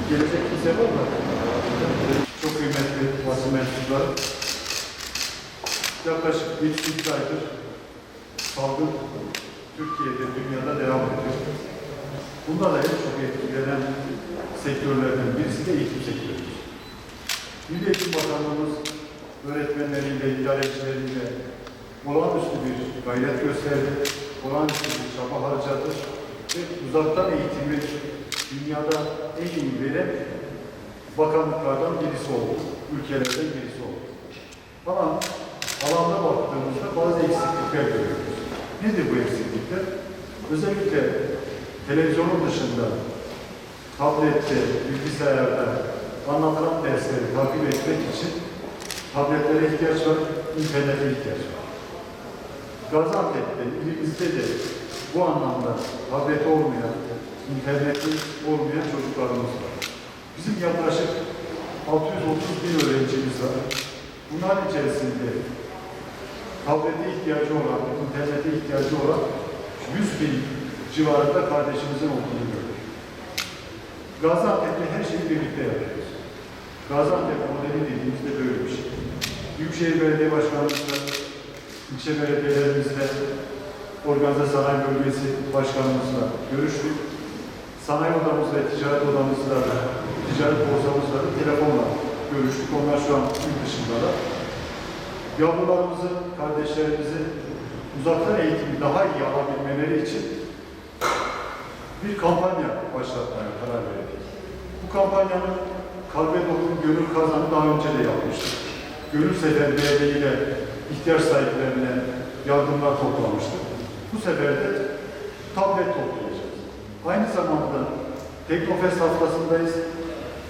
Gelecek kimse var mı? Çok kıymetli basın mensupları. Yaklaşık 7-8 aydır salgın Türkiye'de, dünyada devam ediyor. Bunda da en çok etkilenen sektörlerden birisi de eğitim sektörü. Milli Eğitim Bakanlığımız öğretmenleriyle, idarecileriyle olağanüstü bir gayret gösterdi, olağanüstü bir çaba harcadı ve uzaktan eğitimi dünyada en iyi veren bakanlıklardan birisi oldu, ülkelerden birisi oldu. Ama alanda baktığımızda bazı eksiklikler görüyoruz. Nedir bu eksiklikler? Özellikle televizyonun dışında, tablette, bilgisayarda anlatılan dersleri takip etmek için tabletlere ihtiyaç var, internete ihtiyaç var. Gaziantep'te, ilimizde de bu anlamda tablet olmayan, interneti olmayan çocuklarımız var. Bizim yaklaşık 630 bin öğrencimiz var. Bunların içerisinde tablete ihtiyacı olan, internete ihtiyacı olan 100 bin civarında kardeşimizin olduğunu görüyoruz. Gaziantep'te her şeyi birlikte yapıyoruz. Gaziantep modeli dediğimizde böyle bir şey. Büyükşehir Belediye Başkanımızla, ilçe belediyelerimizle, Organize Sanayi Bölgesi Başkanımızla görüştük. Sanayi odamızla, ticaret odamızla, ticaret borsamızla da telefonla görüştük. Onlar şu an il dışındalar. Yavrularımızın, kardeşlerimizin uzaktan eğitimi daha iyi alabilmeleri için bir kampanya başlatmaya karar verdik. Bu kampanyanın Kalbe Dokun Gönül Kazanı daha önce de yapmıştık. Gönül seferberliği ile ihtiyaç sahiplerine yardımlar toplamıştık. Bu sefer de tablet toplayacağız. Aynı zamanda Teknofest haftasındayız.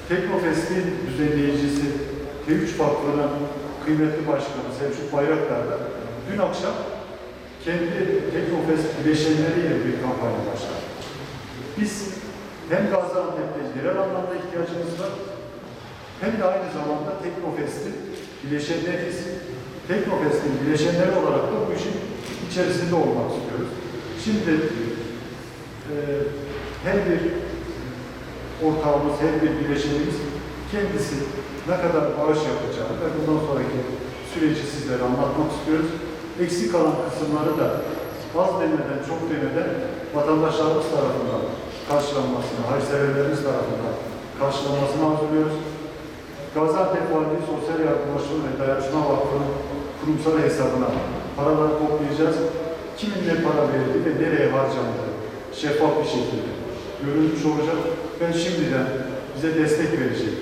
Teknofest'in düzenleyicisi T3 Vakfı'nın kıymetli başkanı Selçuk Bayraktar'da dün akşam kendi Teknofest bileşenleriyle bir kampanya başladı. Biz hem Gaziantep'te yerel anlamda ihtiyacımız var, hem de aynı zamanda Teknofest'in bileşenleriyiz. Teknofest'in bileşenleri olarak da bu işin içerisinde olmak istiyoruz. Şimdi her bir ortağımız, her bir bileşenimiz kendisi ne kadar bağış yapacağını ve bundan sonraki süreci sizlere anlatmak istiyoruz. Eksik kalan kısımları da az demeden, çok demeden vatandaşlarımız tarafından karşılanmasını, hayırseverlerimiz tarafından karşılanmasını hazırlıyoruz. Gaziantep Valiliği Sosyal Yardımlaşma ve Dayanışma Vakfı'nın kurumsal hesabına paraları toplayacağız. Kimin ne para verdi ve nereye harcandı şeffaf bir şekilde görülmüş olacak. Ben şimdiden bize destek verecek,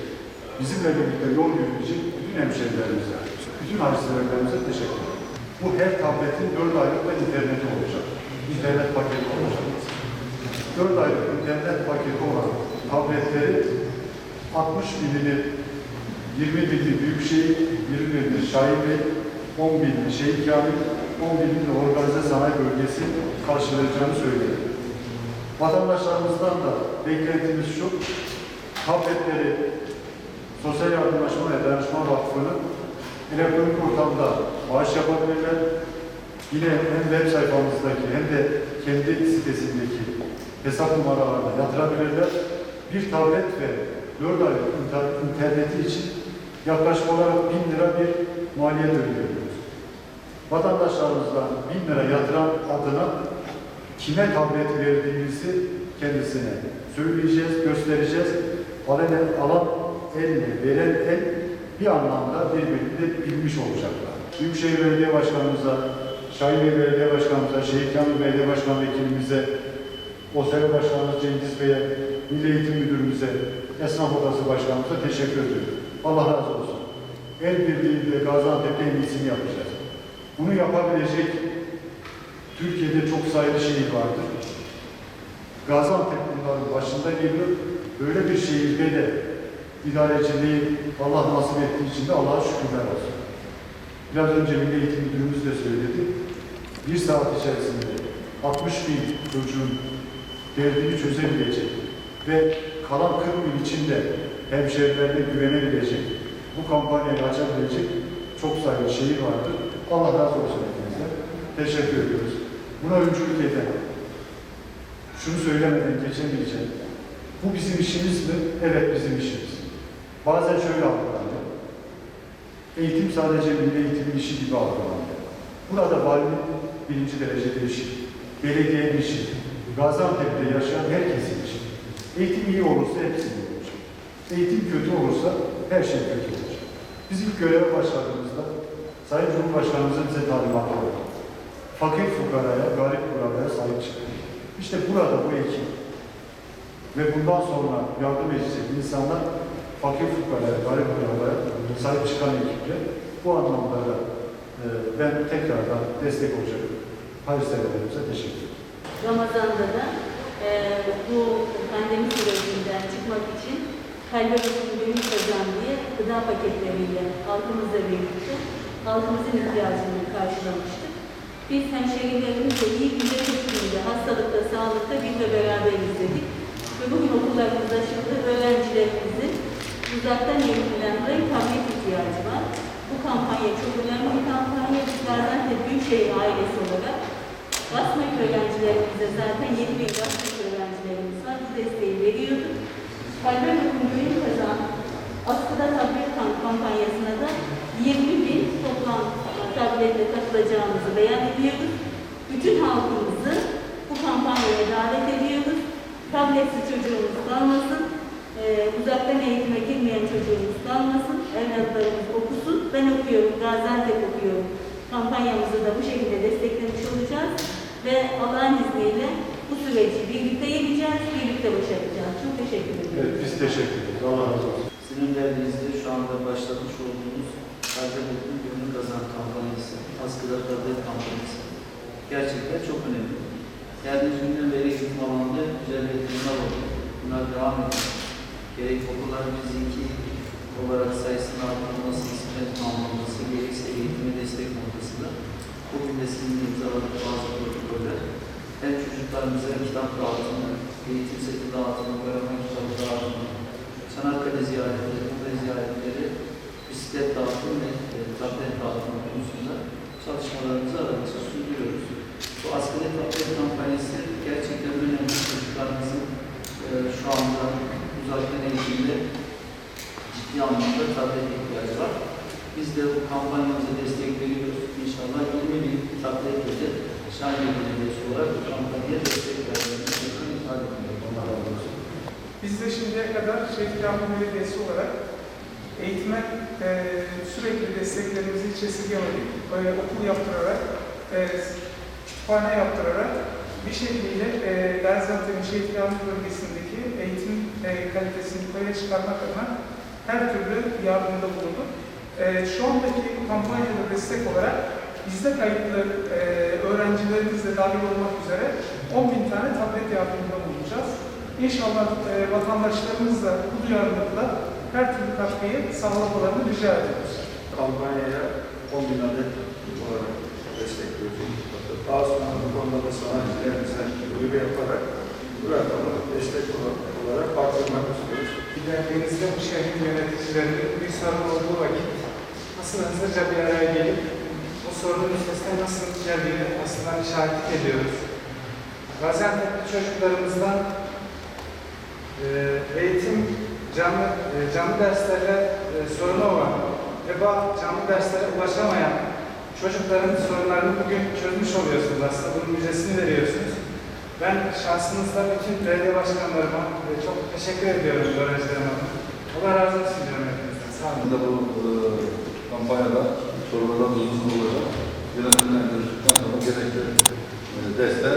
bizimle birlikte yol yürüyecek bütün hemşehrilerimize, bütün hayırseverlerimize teşekkür ederim. Bu her tabletin 4 aylık da interneti olacak. İnternet paketi olacak. 4 aylık internet paketi olan tabletleri 60 binini 20 binli Büyükşehir, 20 binli Şahin Bey, 10 binli Şehit Kamil, 10 binli de Organize Sanayi Bölgesi karşılayacağını söylüyor. Vatandaşlarımızdan da beklentimiz şu, tabletleri Sosyal Yardımlaşma ve Dayanışma Vakfı'nın elektronik ortamda bağış yapabilirler. Yine hem web sayfamızdaki hem de kendi sitesindeki hesap numaralarına yatırabilirler. Bir tablet ve 4 aylık interneti için yaklaşık olarak 1000 lira bir maliyet ödüyoruz. Vatandaşlarımızdan 1000 lira yatıran adına kime tablet verdiğimizi kendisine söyleyeceğiz, göstereceğiz. Alan elle, veren el bir anlamda birbirini bilmiş olacaklar. Büyükşehir Belediye Başkanımıza, Şahin Bey Belediye Başkanımıza, Şehit Kamil Belediye Başkan Vekilimize, OSEV Başkanımız Cengiz Bey'e, Milli Eğitim Müdürümüze, Esnaf Odası Başkanımıza teşekkür ediyorum. Allah razı olsun. El birliğiyle Gaziantep'te en iyisini yapacağız. Bunu yapabilecek Türkiye'de çok sayılı şehir vardır. Gaziantep bunların başında geliyor. Böyle bir şehirde de idareciliği Allah nasip ettiği için de Allah'a şükürler olsun. Biraz önce Milli Eğitim Müdürümüz de söyledi. Bir saat içerisinde 60 bin çocuğun derdini çözebilecek ve kalan 40 gün içinde hemşehrilerine güvenebilecek, bu kampanyayı açabilecek çok sayılı şehir vardır. Allah razı olsun hepinize. Teşekkür ediyoruz. Buna öncülük eden, şunu söylemeden geçemeyeceğim. Bu bizim işimiz mi? Evet, bizim işimiz. Bazen şöyle algılanıyor. Eğitim sadece milli eğitimin işi gibi algılanıyor. Burada valinin birinci derecede işi, belediyenin işi, Gaziantep'te yaşayan herkesin işi. Eğitim iyi olursa hepsi iyi olacak. Eğitim kötü olursa her şey kötü olacak. Biz ilk göreve başladığımızda Sayın Cumhurbaşkanımızın bize talimatı oldu. Fakir fukaraya, garip kurabaya sahip çıkın. İşte burada bu ekip ve bundan sonra yardım edecek insanlar fakir fukaraya, garip kurabaya sahip çıkan ekiple bu anlamda da ben tekrardan destek olacak hayırseverlerimize teşekkür ederim. Ramazan'da da bu pandemi sürecinden çıkmak için kalbe bakım gönül kazan diye gıda paketleriyle halkımızla birlikte halkımızın ihtiyacını karşılamıştık. Biz hemşehrilerimizle iyi günde, kötü günde, hastalıkta, sağlıkta biz de beraber izledik. Ve bugün okullarımız açıldı. Öğrencilerimizin uzaktan eğitimden dolayı tablet ihtiyacı var. Bu kampanya çok önemli bir kampanya. Biz Gaziantep Büyükşehir ailesi olarak Basmak öğrencilerimize zaten 7.000 Basmak öğrencilerimiz var. Bu desteği veriyorduk. Kalbe bakım gönül kazan askıda tablet kampanyasına da 20.000 toplam tabletle katılacağımızı beyan ediyoruz. Bütün halkımızı bu kampanyaya davet ediyoruz. Tabletsiz çocuğumuz kalmasın, uzaktan eğitime girmeyen çocuğumuz kalmasın, evlatlarımız okusun. Ben okuyorum, Gaziantep okuyorum. Kampanyamızı da bu şekilde desteklemiş olacağız ve Allah'ın izniyle bu süreci birlikte yeneceğiz, birlikte başaracağız. Çok teşekkür ederim. Evet, biz teşekkür ederiz. Allah razı olsun. Sizin derdinizde şu anda başlatmış olduğunuz Kalbe Bakım Gönül Kazan kampanyası, askıda tablet kampanyası gerçekten çok önemli. Geldiğimiz günden beri eğitim alanında güzel eğitimler oldu. Bunlar devam ediyor. Gerek okulların fiziki olarak sayısının arttırılması, disiplin tamamlanması, gerekse eğitime destek noktasında bugün de sizin imzaladığı bazı protokoller hem çocuklarımıza kitap dağıtımı, eğitim seti dağıtımı, öğrenme kitabı dağıtımı, Çanakkale ziyaretleri, Kıbrıs ziyaretleri, bisiklet dağıtımı ve tablet dağıtımı konusunda çalışmalarımızı aralıksız sürdürüyoruz. Bu askeri tablet kampanyası gerçekten önemli. Çocuklarımızın şu anda uzaktan eğitimde ciddi anlamda tablet ihtiyacı var. Biz de bu kampanyamıza destek veriyoruz. İnşallah 20.000 tabletle de Şahin Belediyesi olarak bu kampanyaya destek vermemizi ifade ediyoruz. Allah razı olsun. Biz de şimdiye kadar Şehit Kamil Belediyesi olarak eğitime sürekli desteklerimizi hiç esirgemedik. Böyle okul yaptırarak, kütüphane yaptırarak bir şekilde Gaziantep'in Şehit Kamil bölgesindeki eğitim kalitesini yukarıya çıkarmak adına her türlü yardımda bulunduk. Şu andaki kampanyada destek olarak bizde kayıtlı öğrencilerimizle dahil olmak üzere 10.000 tane tablet yardımında bulunacağız. İnşallah vatandaşlarımız da bu duyarlılıkla her türlü katkıyı sağlamalarını rica ediyoruz. Kampanyaya 10.000 adet olarak destekliyoruz. Daha sonra bu konuda da sanayicilerimize uygu yaparak bu rakamı destek olarak artırmak istiyoruz. Denizde bu şehrin yöneticilerinin bir sorun olduğu vakit nasıl hızlıca bir araya gelip bu sorunun üstesinden nasıl geldiğini aslında şahitlik ediyoruz. Gaziantep'li çocuklarımızdan eğitim canlı derslerle sorunu olan ve bu canlı derslere ulaşamayan çocukların sorunlarını bugün çözmüş oluyorsunuz. Aslında bunun müjdesini veriyorsunuz. Ben şahsınızda bütün belediye başkanlarıma çok teşekkür ediyorum öğrencilerime. Allah razı olsun diyorum hepinizden. Sağ olun. Bu kampanyada sorulardan uzun olacak. Yönetimden görüştükten sonra gerekli desteğe